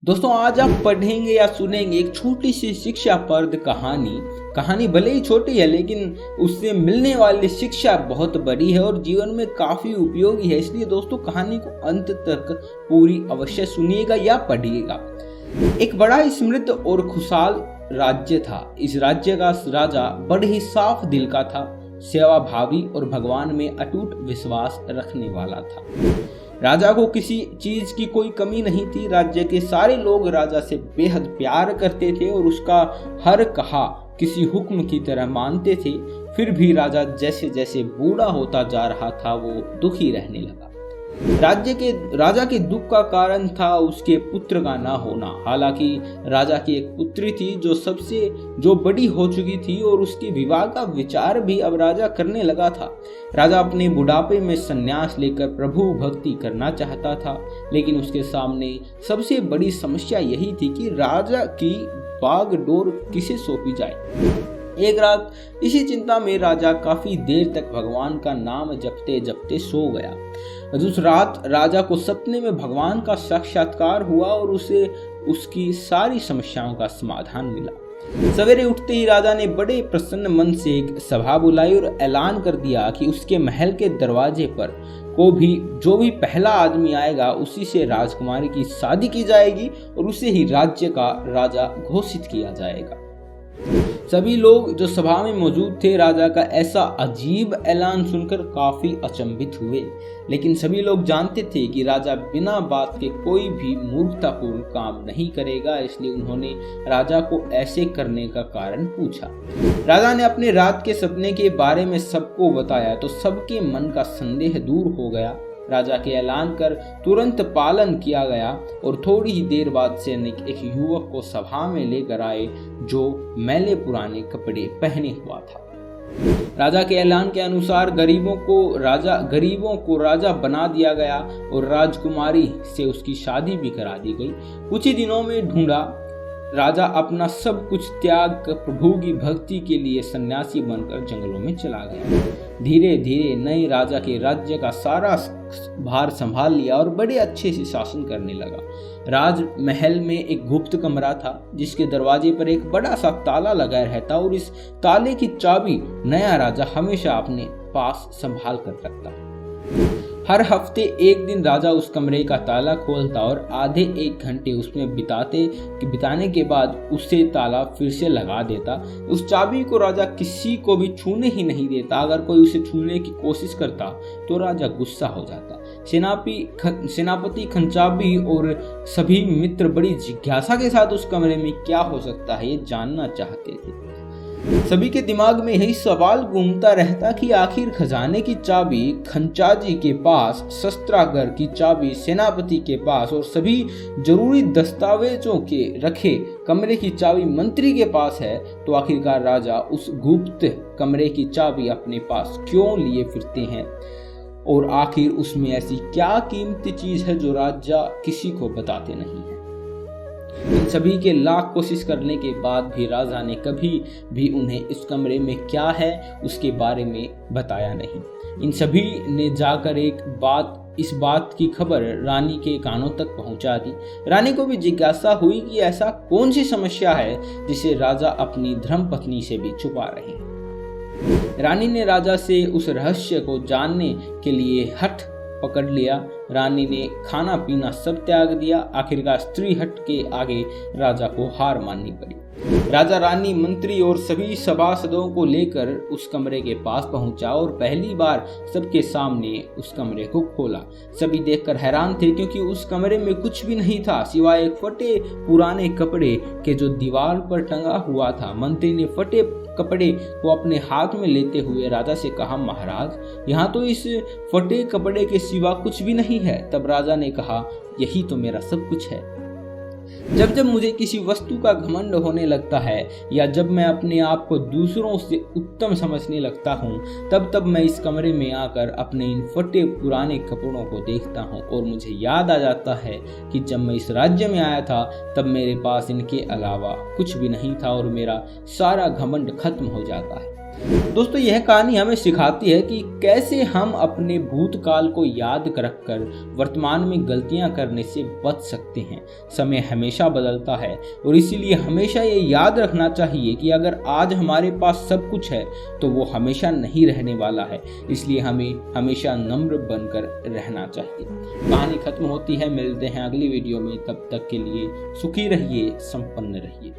दोस्तों आज आप पढ़ेंगे या सुनेंगे एक छोटी सी शिक्षाप्रद कहानी भले ही छोटी है लेकिन उससे मिलने वाली शिक्षा बहुत बड़ी है और जीवन में काफी उपयोगी है। इसलिए दोस्तों कहानी को अंत तक पूरी अवश्य सुनिएगा या पढ़िएगा। एक बड़ा ही समृद्ध और खुशहाल राज्य था। इस राज्य का राजा बड़े ही साफ दिल का था, सेवाभावी और भगवान में अटूट विश्वास रखने वाला था। राजा को किसी चीज की कोई कमी नहीं थी। राज्य के सारे लोग राजा से बेहद प्यार करते थे और उसका हर कहा किसी हुक्म की तरह मानते थे। फिर भी राजा जैसे जैसे बूढ़ा होता जा रहा था वो दुखी रहने लगा। राजा के दुख का कारण था उसके पुत्र का ना होना। हालांकि राजा की एक पुत्री थी जो बड़ी हो चुकी थी और उसके विवाह का विचार भी अब राजा करने लगा था। राजा अपने बुढ़ापे में संन्यास लेकर प्रभु भक्ति करना चाहता था, लेकिन उसके सामने सबसे बड़ी समस्या यही थी कि राजा की बागडोर किसे सौंपी जाए। एक रात इसी चिंता में राजा काफी देर तक भगवान का नाम जपते जपते सो गया। उस रात राजा को सपने में भगवान का साक्षात्कार हुआ और उसे उसकी सारी समस्याओं का समाधान मिला। सवेरे उठते ही राजा ने बड़े प्रसन्न मन से एक सभा बुलाई और ऐलान कर दिया कि उसके महल के दरवाजे पर जो भी पहला आदमी आएगा उसी से राजकुमारी की शादी की जाएगी और उसे ही राज्य का राजा घोषित किया जाएगा। सभी लोग जो सभा में मौजूद थे राजा का ऐसा अजीब ऐलान सुनकर काफी अचंभित हुए, लेकिन सभी लोग जानते थे कि राजा बिना बात के कोई भी मूर्खतापूर्ण काम नहीं करेगा। इसलिए उन्होंने राजा को ऐसे करने का कारण पूछा। राजा ने अपने रात के सपने के बारे में सबको बताया तो सबके मन का संदेह दूर हो गया। राजा के ऐलान कर तुरंत पालन किया गया और थोड़ी ही देर बाद सैनिक एक युवक को सभा में लेकर आए जो मैले पुराने कपड़े पहने हुआ था। राजा के ऐलान के अनुसार गरीबों को राजा बना दिया गया और राजकुमारी से उसकी शादी भी करा दी गई। कुछ ही दिनों में राजा अपना सब कुछ त्याग कर प्रभु की भक्ति के लिए सन्यासी बनकर जंगलों में चला गया। धीरे धीरे नए राजा के राज्य का सारा भार संभाल लिया और बड़े अच्छे से शासन करने लगा। राजमहल में एक गुप्त कमरा था जिसके दरवाजे पर एक बड़ा सा ताला लगा रहता और इस ताले की चाबी नया राजा हमेशा अपने पास संभाल कर रखता। हर हफ्ते एक दिन राजा उस कमरे का ताला खोलता और आधे एक घंटे उसमें बिताने के बाद उसे ताला फिर से लगा देता। उस चाबी को राजा किसी को भी छूने ही नहीं देता। अगर कोई उसे छूने की कोशिश करता तो राजा गुस्सा हो जाता। सेनापति खंचाबी और सभी मित्र बड़ी जिज्ञासा के साथ उस कमरे में क्या हो सकता है ये जानना चाहते थे। सभी के दिमाग में यही सवाल घूमता रहता कि आखिर खजाने की चाबी खंचाजी के पास, शस्त्रागार की चाबी सेनापति के पास और सभी जरूरी दस्तावेजों के रखे कमरे की चाबी मंत्री के पास है, तो आखिरकार राजा उस गुप्त कमरे की चाबी अपने पास क्यों लिए फिरते हैं और आखिर उसमें ऐसी क्या कीमती चीज है जो राजा किसी को बताते नहीं है। इन सभी के लाख कोशिश करने के बाद भी राजा ने कभी भी उन्हें इस कमरे में क्या है उसके बारे में बताया नहीं। इन सभी ने जाकर इस बात की खबर रानी के कानों तक पहुंचा दी। रानी को भी जिज्ञासा हुई कि ऐसा कौन सी समस्या है जिसे राजा अपनी धर्मपत्नी से भी छुपा रहे हैं। रानी ने राजा से उस रहस्य को जानने के लिए हठ पकड़ लिया। रानी ने खाना पीना सब त्याग दिया। आखिरकार स्त्री हट के आगे राजा को हार माननी पड़ी। राजा रानी मंत्री और सभी सभासदों को लेकर उस कमरे के पास पहुंचा और पहली बार सबके सामने उस कमरे को खोला। सभी देखकर हैरान थे क्योंकि उस कमरे में कुछ भी नहीं था सिवाय एक फटे पुराने कपड़े के जो दीवार पर टंगा हुआ था। मंत्री ने फटे कपड़े को अपने हाथ में लेते हुए राजा से कहा, महाराज यहाँ तो इस फटे कपड़े के सिवा कुछ भी नहीं है। तब राजा ने कहा, यही तो मेरा सब कुछ है। जब मुझे किसी वस्तु का घमंड होने लगता है या जब मैं अपने आप को दूसरों से उत्तम समझने लगता हूँ तब मैं इस कमरे में आकर अपने इन फटे पुराने कपड़ों को देखता हूँ और मुझे याद आ जाता है कि जब मैं इस राज्य में आया था तब मेरे पास इनके अलावा कुछ भी नहीं था और मेरा सारा घमंड खत्म हो जाता है। दोस्तों यह कहानी हमें सिखाती है कि कैसे हम अपने भूतकाल को याद रखकर वर्तमान में गलतियां करने से बच सकते हैं। समय हमेशा बदलता है और इसीलिए हमेशा ये याद रखना चाहिए कि अगर आज हमारे पास सब कुछ है तो वो हमेशा नहीं रहने वाला है। इसलिए हमें हमेशा नम्र बनकर रहना चाहिए। कहानी खत्म होती है, मिलते हैं अगली वीडियो में। तब तक के लिए सुखी रहिए, संपन्न रहिए।